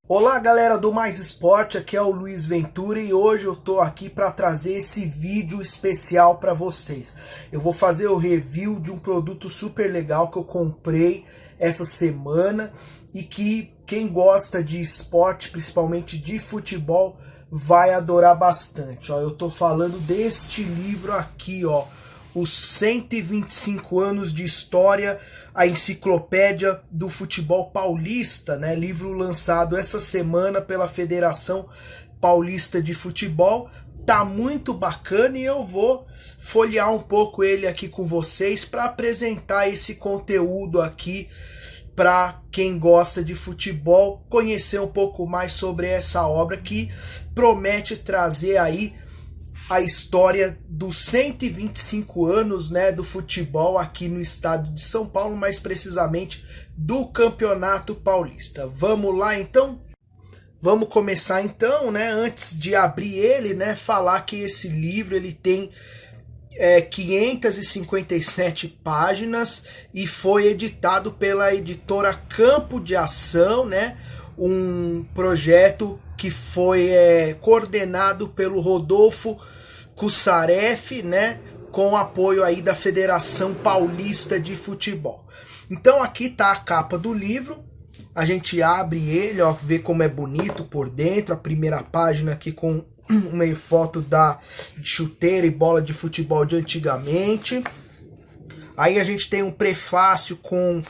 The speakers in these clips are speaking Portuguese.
Olá galera do Mais Esporte, aqui é o Luiz Ventura e hoje eu tô aqui para trazer esse vídeo especial para vocês. Eu vou fazer o review de um produto super legal que eu comprei essa semana e que quem gosta de esporte, principalmente de futebol, vai adorar bastante. Ó, eu tô falando deste livro aqui, ó, os 125 anos de história, a enciclopédia do futebol paulista, né? Livro lançado essa semana pela Federação Paulista de Futebol. Tá muito bacana e eu vou folhear um pouco ele aqui com vocês para apresentar esse conteúdo aqui para quem gosta de futebol, conhecer um pouco mais sobre essa obra que promete trazer aí a história dos 125 anos, né, do futebol aqui no estado de São Paulo, mais precisamente do Campeonato Paulista. Vamos lá então? Vamos começar então, né, antes de abrir ele, né, falar que esse livro ele tem 557 páginas e foi editado pela editora Campo de Ação, né, um projeto que foi coordenado pelo Rodolfo Kusarev, né, com apoio aí da Federação Paulista de Futebol. Então aqui tá a capa do livro, a gente abre ele, ó, vê como é bonito por dentro, a primeira página aqui com uma foto da chuteira e bola de futebol de antigamente. Aí a gente tem um prefácio com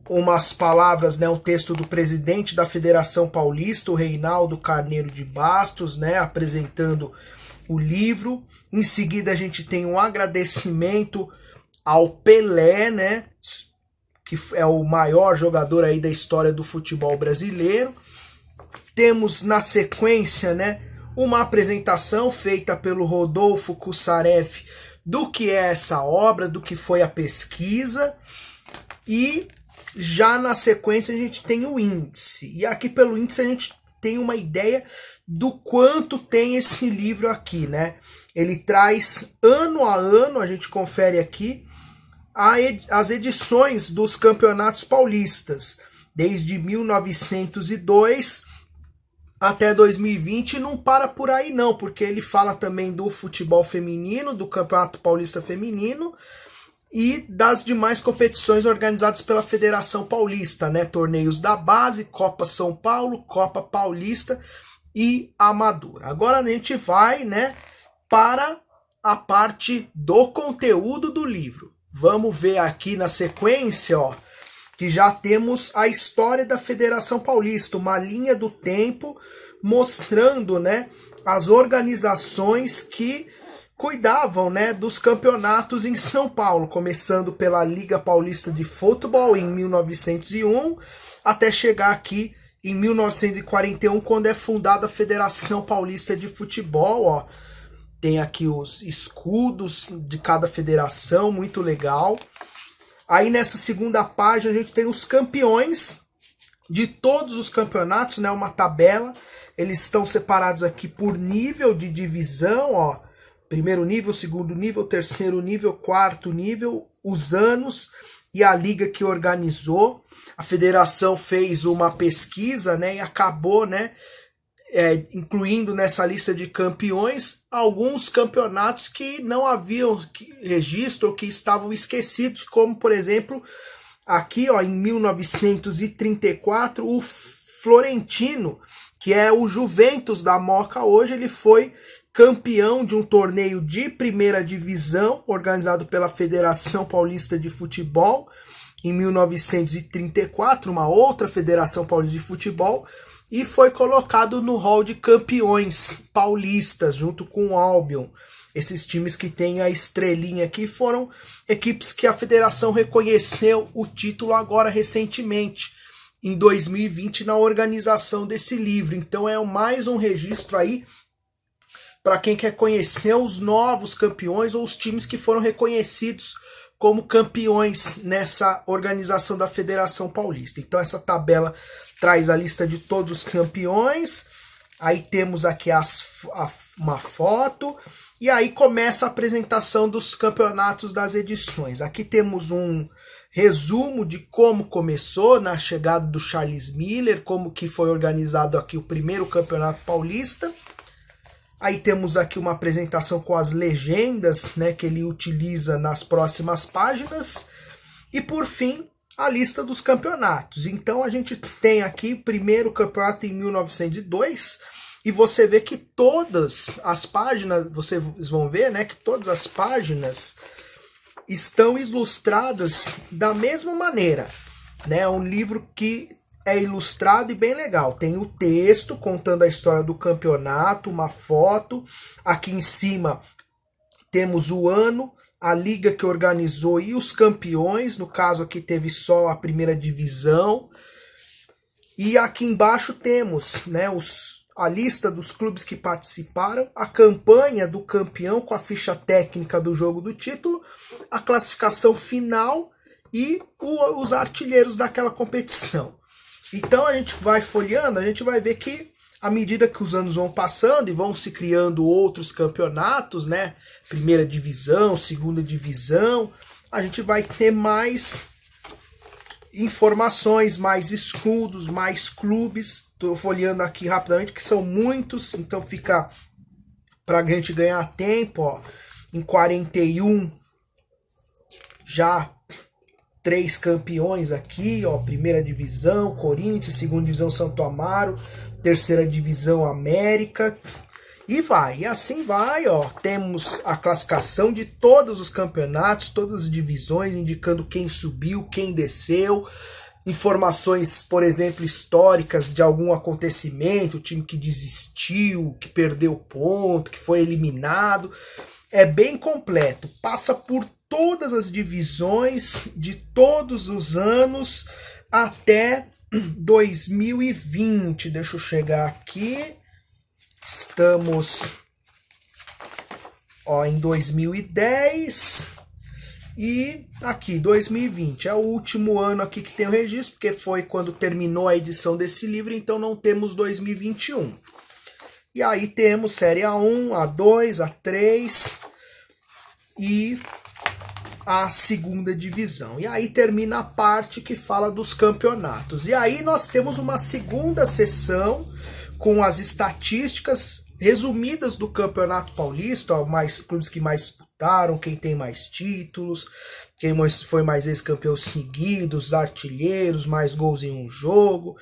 umas palavras, né, um texto do presidente da Federação Paulista, o Reinaldo Carneiro de Bastos, né, apresentando o livro. Em seguida a gente tem um agradecimento ao Pelé, né, que é o maior jogador aí da história do futebol brasileiro. Temos na sequência, né, uma apresentação feita pelo Rodolfo Kusarev do que é essa obra, do que foi a pesquisa, e já na sequência a gente tem o índice. E aqui pelo índice a gente tem uma ideia do quanto tem esse livro aqui, né? Ele traz ano a ano, a gente confere aqui, as edições dos campeonatos paulistas, desde 1902 até 2020, não para por aí não, porque ele fala também do futebol feminino, do Campeonato Paulista Feminino, e das demais competições organizadas pela Federação Paulista, né? Torneios da base, Copa São Paulo, Copa Paulista e Amadora. Agora a gente vai, né, para a parte do conteúdo do livro. Vamos ver aqui na sequência, ó, que já temos a história da Federação Paulista, uma linha do tempo mostrando, né, as organizações que cuidavam, né, dos campeonatos em São Paulo, começando pela Liga Paulista de Futebol em 1901, até chegar aqui em 1941, quando é fundada a Federação Paulista de Futebol. Ó, tem aqui os escudos de cada federação, muito legal. Aí nessa segunda página a gente tem os campeões de todos os campeonatos, né, uma tabela. Eles estão separados aqui por nível de divisão, ó. Primeiro nível, segundo nível, terceiro nível, quarto nível, os anos e a liga que organizou. A federação fez uma pesquisa, né, e acabou, né, incluindo nessa lista de campeões alguns campeonatos que não haviam registro ou que estavam esquecidos, como por exemplo aqui, ó, em 1934 o Florentino, que é o Juventus da Moca hoje, ele foi campeão de um torneio de primeira divisão organizado pela Federação Paulista de Futebol em 1934, uma outra Federação Paulista de Futebol, e foi colocado no hall de campeões paulistas junto com o Albion. Esses times que tem a estrelinha aqui foram equipes que a federação reconheceu o título agora recentemente, em 2020, na organização desse livro. Então é mais um registro aí para quem quer conhecer os novos campeões ou os times que foram reconhecidos como campeões nessa organização da Federação Paulista. Então essa tabela traz a lista de todos os campeões, aí temos aqui uma foto, e aí começa a apresentação dos campeonatos das edições. Aqui temos um resumo de como começou na chegada do Charles Miller, como que foi organizado aqui o primeiro Campeonato Paulista. Aí temos aqui uma apresentação com as legendas, né, que ele utiliza nas próximas páginas. E por fim, a lista dos campeonatos. Então a gente tem aqui o primeiro campeonato em 1902, e você vê que todas as páginas, vocês vão ver, né, que todas as páginas estão ilustradas da mesma maneira, né? É um livro que é ilustrado e bem legal. Tem o texto contando a história do campeonato, uma foto. Aqui em cima temos o ano, a liga que organizou e os campeões. No caso aqui teve só a primeira divisão. E aqui embaixo temos, né, a lista dos clubes que participaram, a campanha do campeão com a ficha técnica do jogo do título, a classificação final e os artilheiros daquela competição. Então a gente vai folheando, a gente vai ver que à medida que os anos vão passando e vão se criando outros campeonatos, né, primeira divisão, segunda divisão, a gente vai ter mais informações, mais escudos, mais clubes. Estou folheando aqui rapidamente, que são muitos, então fica para a gente ganhar tempo. Ó. Em 41, já 3 campeões aqui, ó, primeira divisão, Corinthians, segunda divisão, Santo Amaro, terceira divisão, América, e vai, e assim vai, ó. Temos a classificação de todos os campeonatos, todas as divisões, indicando quem subiu, quem desceu, informações, por exemplo, históricas de algum acontecimento, o time que desistiu, que perdeu ponto, que foi eliminado. É bem completo, passa por todas as divisões de todos os anos até 2020. Deixa eu chegar aqui. Estamos, ó, em 2010 e aqui 2020. É o último ano aqui que tem o registro, porque foi quando terminou a edição desse livro, então não temos 2021. E aí temos Série A1, A2, A3 e a segunda divisão. E aí termina a parte que fala dos campeonatos. E aí nós temos uma segunda sessão com as estatísticas resumidas do Campeonato Paulista, ó, mais clubes que mais disputaram, quem tem mais títulos, quem foi mais ex-campeão seguidos, artilheiros, mais gols em um jogo.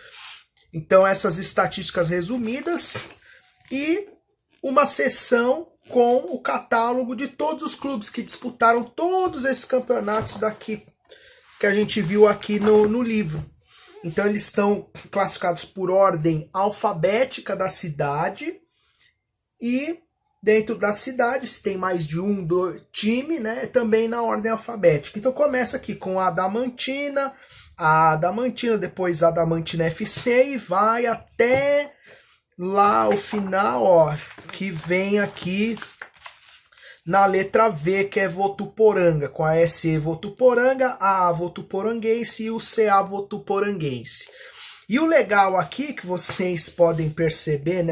Então essas estatísticas resumidas e uma sessão com o catálogo de todos os clubes que disputaram todos esses campeonatos daqui que a gente viu aqui no livro. Então eles estão classificados por ordem alfabética da cidade e dentro da cidade, se tem mais de um time, né, também na ordem alfabética. Então começa aqui com a Adamantina, depois a Adamantina FC e vai até lá o final, ó, que vem aqui na letra V, que é Votuporanga, com a SE Votuporanga, a Votuporanguense e o CA Votuporanguense. E o legal aqui que vocês podem perceber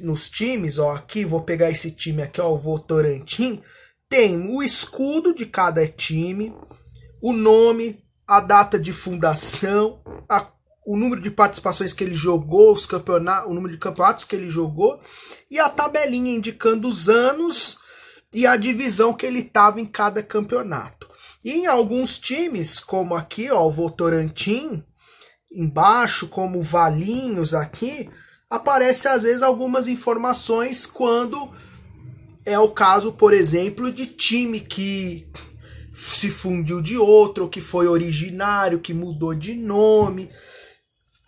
nos times, ó, aqui vou pegar esse time aqui, ó, o Votorantim, tem o escudo de cada time, o nome, a data de fundação, o número de participações que ele jogou, o número de campeonatos que ele jogou e a tabelinha indicando os anos e a divisão que ele estava em cada campeonato. E em alguns times, como aqui, ó, o Votorantim, embaixo, como o Valinhos aqui, aparece às vezes algumas informações quando é o caso, por exemplo, de time que se fundiu de outro, que foi originário, que mudou de nome.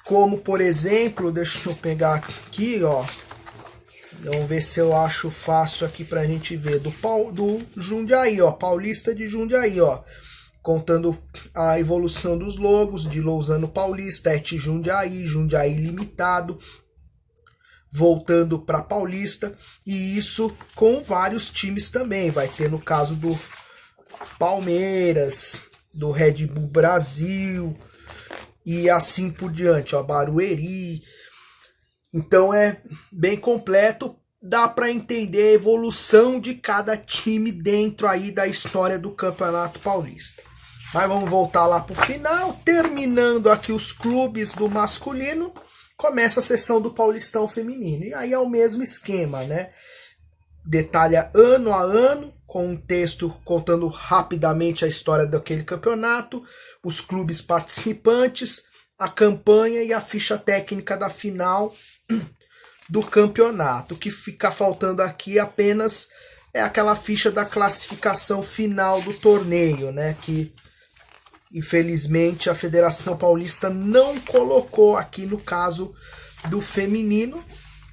Como, por exemplo, deixa eu pegar aqui, ó. Vamos ver se eu acho fácil aqui pra gente ver. Do Jundiaí, ó. Paulista de Jundiaí, ó. Contando a evolução dos logos de Lousano Paulista, Jundiaí, Jundiaí Limitado. Voltando para Paulista. E isso com vários times também. Vai ter no caso do Palmeiras, do Red Bull Brasil e assim por diante, ó, Barueri. Então é bem completo, dá para entender a evolução de cada time dentro aí da história do Campeonato Paulista. Mas vamos voltar lá pro final, terminando aqui os clubes do masculino, começa a sessão do Paulistão feminino. E aí é o mesmo esquema, né? Detalha ano a ano, com um texto contando rapidamente a história daquele campeonato, os clubes participantes, a campanha e a ficha técnica da final do campeonato. O que fica faltando aqui apenas é aquela ficha da classificação final do torneio, né? Que infelizmente a Federação Paulista não colocou aqui no caso do feminino,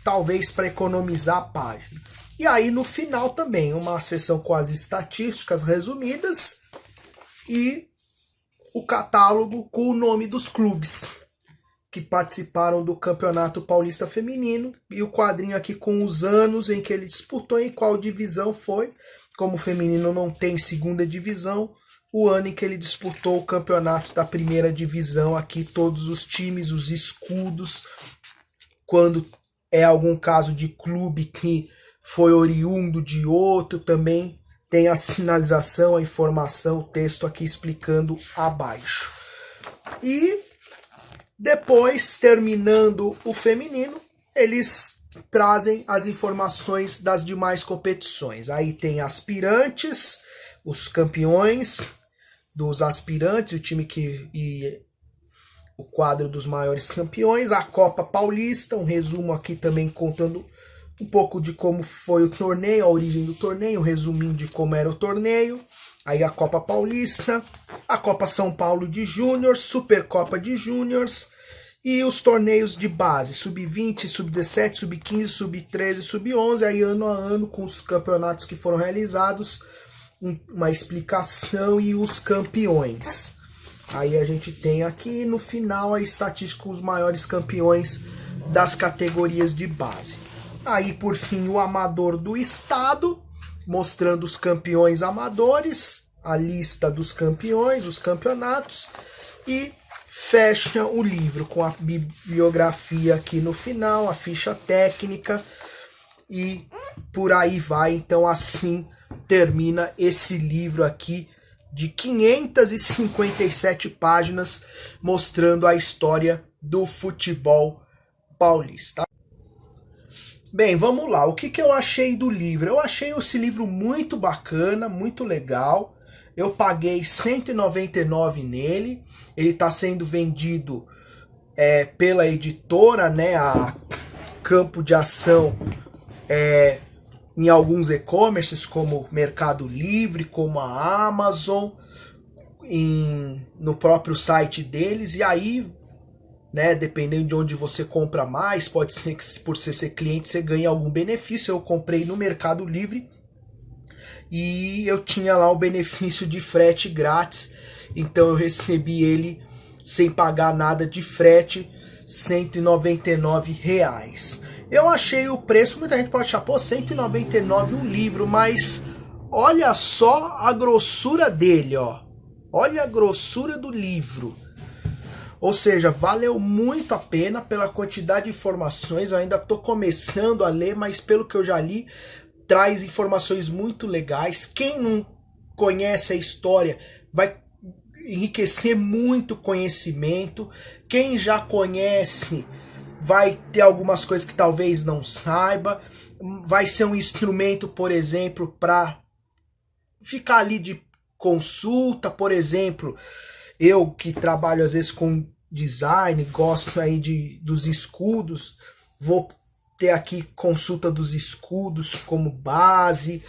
talvez para economizar a página. E aí no final também uma sessão com as estatísticas resumidas e o catálogo com o nome dos clubes que participaram do Campeonato Paulista Feminino e o quadrinho aqui com os anos em que ele disputou e qual divisão foi. Como o feminino não tem segunda divisão, o ano em que ele disputou o campeonato da primeira divisão, aqui todos os times, os escudos, quando é algum caso de clube que foi oriundo de outro, também tem a sinalização, a informação, o texto aqui explicando abaixo. E depois, terminando o feminino, eles trazem as informações das demais competições. Aí tem aspirantes, os campeões dos aspirantes, o time e o quadro dos maiores campeões, a Copa Paulista, um resumo aqui também contando um pouco de como foi o torneio, a origem do torneio, um resuminho de como era o torneio. Aí a Copa Paulista, a Copa São Paulo de Júnior, Supercopa de Júniors e os torneios de base, Sub-20, Sub-17, Sub-15, Sub-13, Sub-11, aí ano a ano com os campeonatos que foram realizados, uma explicação e os campeões. Aí a gente tem aqui no final a estatística com os maiores campeões das categorias de base. Aí por fim o amador do estado, mostrando os campeões amadores, a lista dos campeões, os campeonatos, e fecha o livro com a bibliografia aqui no final, a ficha técnica, e por aí vai. Então assim termina esse livro aqui de 557 páginas, mostrando a história do futebol paulista. Bem, vamos lá. O que eu achei do livro? Eu achei esse livro muito bacana, muito legal. Eu paguei R$199 nele. Ele está sendo vendido pela editora, né, a Campo de Ação, em alguns e-commerces como Mercado Livre, como a Amazon, no próprio site deles. E aí, né, dependendo de onde você compra mais, pode ser que por ser cliente você ganhe algum benefício. Eu comprei no Mercado Livre e eu tinha lá o benefício de frete grátis, então eu recebi ele sem pagar nada de frete, R$199. Eu achei o preço, muita gente pode achar, pô, R$199 um livro, mas olha só a grossura dele, ó. Olha a grossura do livro. Ou seja, valeu muito a pena pela quantidade de informações. Eu ainda estou começando a ler, mas pelo que eu já li, traz informações muito legais. Quem não conhece a história vai enriquecer muito conhecimento. Quem já conhece vai ter algumas coisas que talvez não saiba. Vai ser um instrumento, por exemplo, para ficar ali de consulta. Por exemplo, eu que trabalho às vezes com design, gosto aí dos escudos, vou ter aqui consulta dos escudos como base,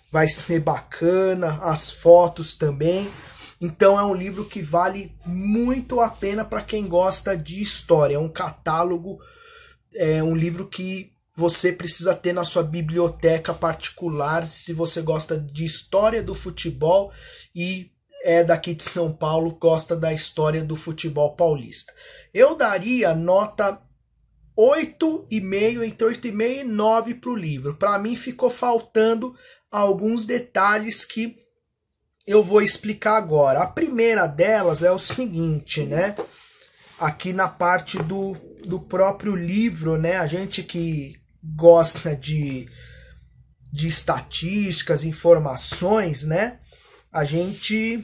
vai ser bacana, as fotos também. Então é um livro que vale muito a pena para quem gosta de história. É um catálogo, é um livro que você precisa ter na sua biblioteca particular se você gosta de história do futebol e é daqui de São Paulo, gosta da história do futebol paulista. Eu daria nota 8,5, entre 8,5 e 9 para o livro. Para mim ficou faltando alguns detalhes que eu vou explicar agora. A primeira delas é o seguinte, né? Aqui na parte do próprio livro, né? A gente que gosta de estatísticas, informações, né? A gente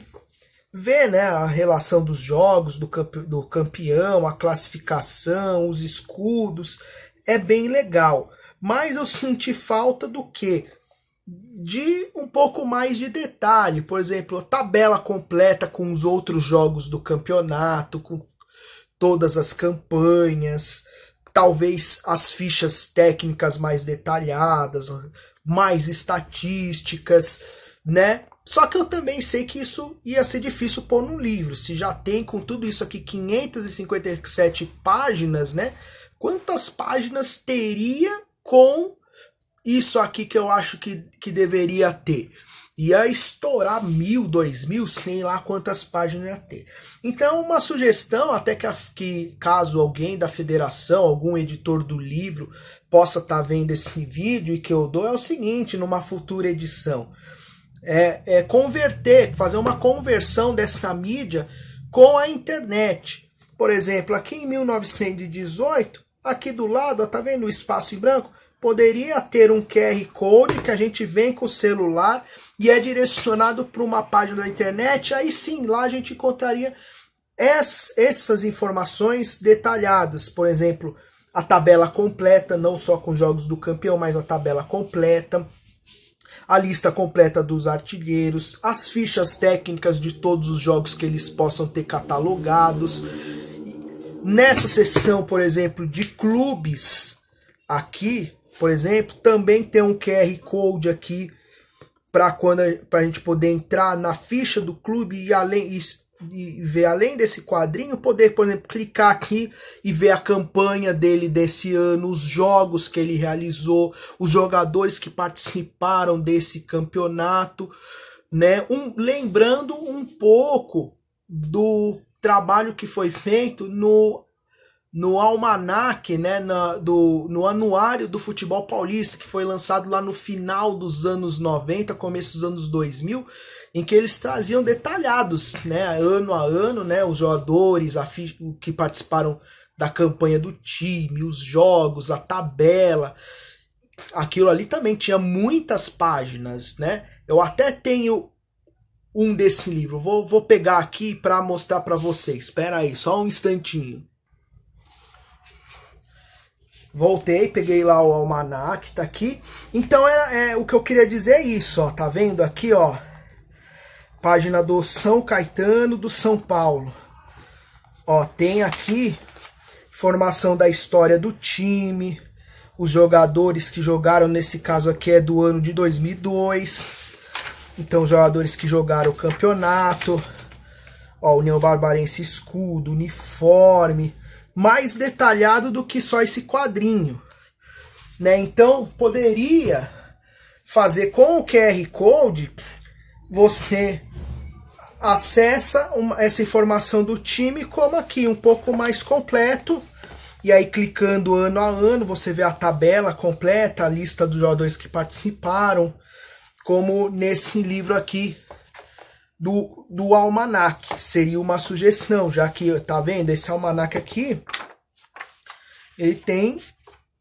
vê, né, a relação dos jogos, do campeão, a classificação, os escudos, é bem legal. Mas eu senti falta do quê? De um pouco mais de detalhe, por exemplo, a tabela completa com os outros jogos do campeonato, com todas as campanhas, talvez as fichas técnicas mais detalhadas, mais estatísticas, né? Só que eu também sei que isso ia ser difícil pôr no livro. Se já tem com tudo isso aqui 557 páginas, né? Quantas páginas teria com isso aqui que eu acho que deveria ter? Ia estourar 1.000, 2.000, sei lá quantas páginas ia ter. Então, uma sugestão, até que caso alguém da federação, algum editor do livro, possa estar vendo esse vídeo e que eu dou, é o seguinte, numa futura edição. Converter, fazer uma conversão dessa mídia com a internet. Por exemplo, aqui em 1918, aqui do lado, ó, tá vendo o espaço em branco? Poderia ter um QR Code que a gente vem com o celular e é direcionado para uma página da internet. Aí sim, lá a gente encontraria essas informações detalhadas. Por exemplo, a tabela completa, não só com jogos do campeão, mas a tabela completa, a lista completa dos artilheiros, as fichas técnicas de todos os jogos que eles possam ter catalogados. Nessa seção, por exemplo, de clubes, aqui, por exemplo, também tem um QR Code aqui para a gente poder entrar na ficha do clube e ver além desse quadrinho, poder, por exemplo, clicar aqui e ver a campanha dele desse ano, os jogos que ele realizou, os jogadores que participaram desse campeonato, né? Lembrando um pouco do trabalho que foi feito no almanaque, né, no anuário do futebol paulista, que foi lançado lá no final dos anos 90, começo dos anos 2000, em que eles traziam detalhados, né, ano a ano, né, os jogadores que participaram da campanha do time, os jogos, a tabela. Aquilo ali também tinha muitas páginas, né? Eu até tenho um desse livro, vou pegar aqui para mostrar para vocês. Espera aí, só um instantinho. Voltei, peguei lá o almanac, tá aqui. Então o que eu queria dizer é isso, ó. Tá vendo aqui, ó? Página do São Caetano do São Paulo. Ó, tem aqui informação da história do time, os jogadores que jogaram, nesse caso aqui é do ano de 2002. Então, jogadores que jogaram o campeonato. Ó, União Barbarense escudo, uniforme, mais detalhado do que só esse quadrinho, né? Então, poderia fazer com o QR Code, você acessa essa informação do time como aqui, um pouco mais completo, e aí clicando ano a ano, você vê a tabela completa, a lista dos jogadores que participaram, como nesse livro aqui do almanac. Seria uma sugestão, já que, tá vendo, esse almanac aqui, ele tem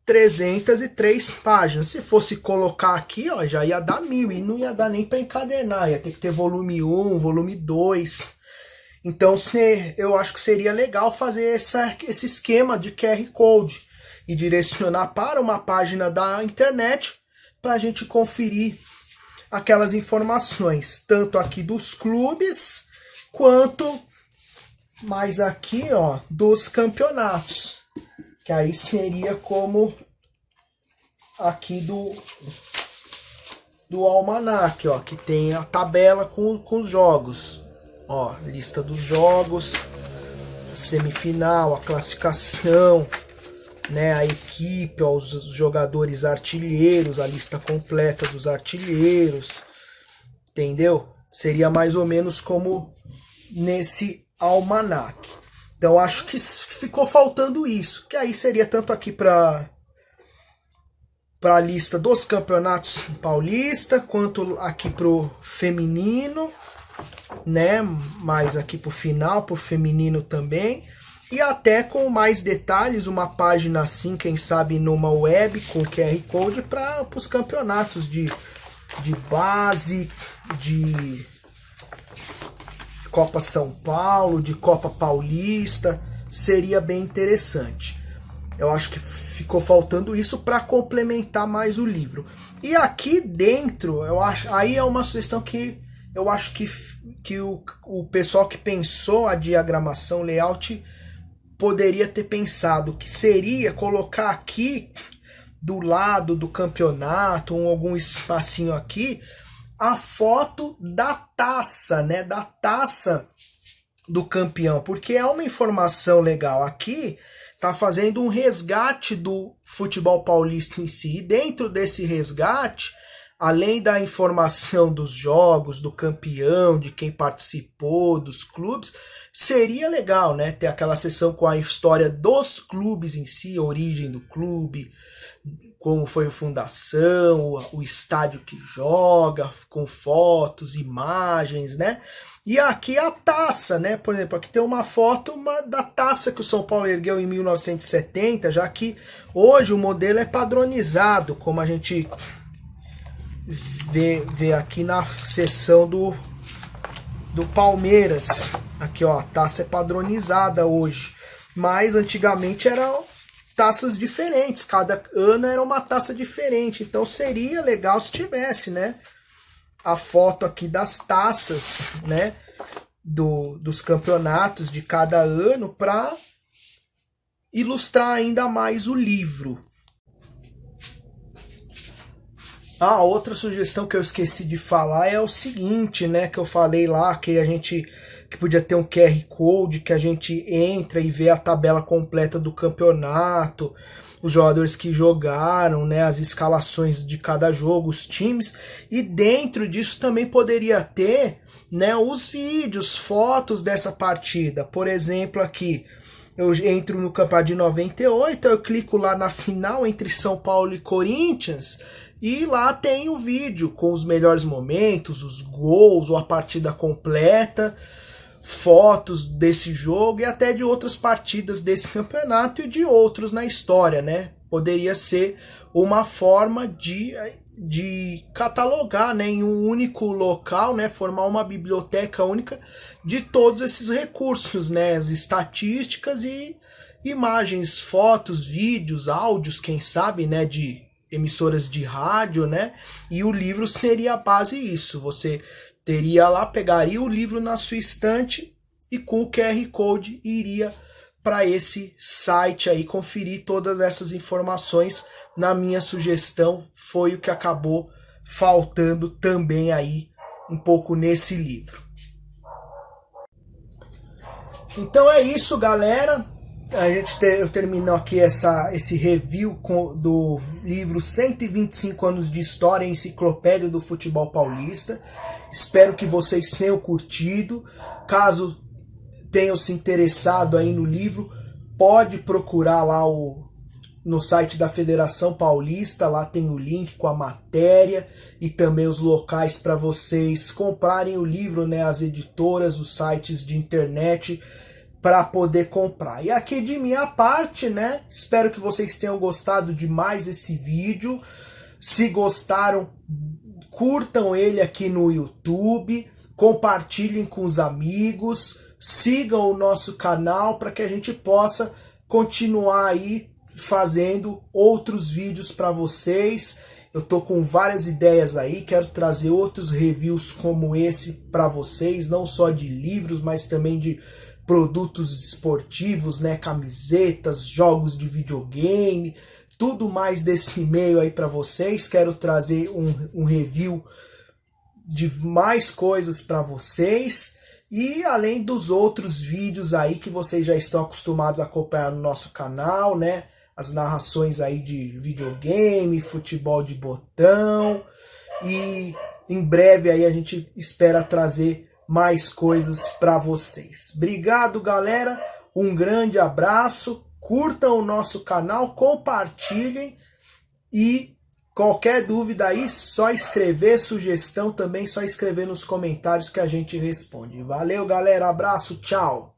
303 páginas. Se fosse colocar aqui, ó, já ia dar 1.000 e não ia dar nem para encadernar, ia ter que ter volume 1, volume 2. Então eu acho que seria legal fazer esse esquema de QR Code e direcionar para uma página da internet para a gente conferir aquelas informações, tanto aqui dos clubes, quanto mais aqui, ó, dos campeonatos. Que aí seria como aqui do almanac, ó, que tem a tabela com os jogos. Ó, lista dos jogos, a semifinal, a classificação, né, a equipe, ó, os jogadores artilheiros, a lista completa dos artilheiros, entendeu? Seria mais ou menos como nesse almanac. Então acho que ficou faltando isso, que aí seria tanto aqui para a lista dos campeonatos paulista, quanto aqui pro feminino, né, mais aqui pro final, pro feminino também. e até com mais detalhes, uma página assim, quem sabe numa web com QR Code para os campeonatos de base, de Copa São Paulo, de Copa Paulista, seria bem interessante. Eu acho que ficou faltando isso para complementar mais o livro. E aqui dentro, eu acho, aí é uma sugestão que eu acho que o pessoal que pensou a diagramação layout poderia ter pensado, que seria colocar aqui do lado do campeonato, ou algum espacinho aqui, a foto da taça, né? Da taça do campeão, porque é uma informação legal. Aqui tá fazendo um resgate do futebol paulista em si. E dentro desse resgate, além da informação dos jogos, do campeão, de quem participou, dos clubes, seria legal, né, ter aquela sessão com a história dos clubes em si, a origem do clube, como foi a fundação, o estádio que joga, com fotos, imagens, né? E aqui a taça, né? Por exemplo, aqui tem uma foto da taça que o São Paulo ergueu em 1970, já que hoje o modelo é padronizado, como a gente vê aqui na seção do Palmeiras. Aqui, ó, a taça é padronizada hoje, mas antigamente eram taças diferentes, cada ano era uma taça diferente, então seria legal se tivesse, né, a foto aqui das taças, né, dos campeonatos de cada ano para ilustrar ainda mais o livro. Ah, outra sugestão que eu esqueci de falar é o seguinte, né, que eu falei lá, que podia ter um QR Code, que a gente entra e vê a tabela completa do campeonato, os jogadores que jogaram, né, as escalações de cada jogo, os times, e dentro disso também poderia ter, né, os vídeos, fotos dessa partida. Por exemplo, aqui, eu entro no campeonato de 98, eu clico lá na final entre São Paulo e Corinthians, e lá tem o vídeo com os melhores momentos, os gols, ou a partida completa, fotos desse jogo e até de outras partidas desse campeonato e de outros na história, né? Poderia ser uma forma de catalogar, né, em um único local, né, formar uma biblioteca única de todos esses recursos, né, as estatísticas e imagens, fotos, vídeos, áudios, quem sabe, né, de emissoras de rádio, né? E o livro seria a base isso. Você teria lá, pegaria o livro na sua estante e com o QR Code iria para esse site aí conferir todas essas informações. Na minha sugestão foi o que acabou faltando também aí um pouco nesse livro. Então é isso, galera. Eu termino aqui esse review do livro 125 anos de história, enciclopédia do futebol paulista. Espero que vocês tenham curtido. Caso tenham se interessado aí no livro, pode procurar lá no site da Federação Paulista, lá tem o link com a matéria e também os locais para vocês comprarem o livro, né, as editoras, os sites de internet, para poder comprar. E aqui de minha parte, né, espero que vocês tenham gostado de mais esse vídeo. Se gostaram, curtam ele aqui no YouTube, compartilhem com os amigos, sigam o nosso canal para que a gente possa continuar aí fazendo outros vídeos para vocês. Eu tô com várias ideias aí, quero trazer outros reviews como esse para vocês, não só de livros, mas também de produtos esportivos, né, camisetas, jogos de videogame, tudo mais desse meio aí para vocês. Quero trazer um review de mais coisas para vocês e além dos outros vídeos aí que vocês já estão acostumados a acompanhar no nosso canal, né, as narrações aí de videogame, futebol de botão, e em breve aí a gente espera trazer mais coisas para vocês. Obrigado, galera. Um grande abraço. Curtam o nosso canal, compartilhem e qualquer dúvida aí, só escrever, sugestão também, só escrever nos comentários que a gente responde. Valeu, galera. Abraço. Tchau.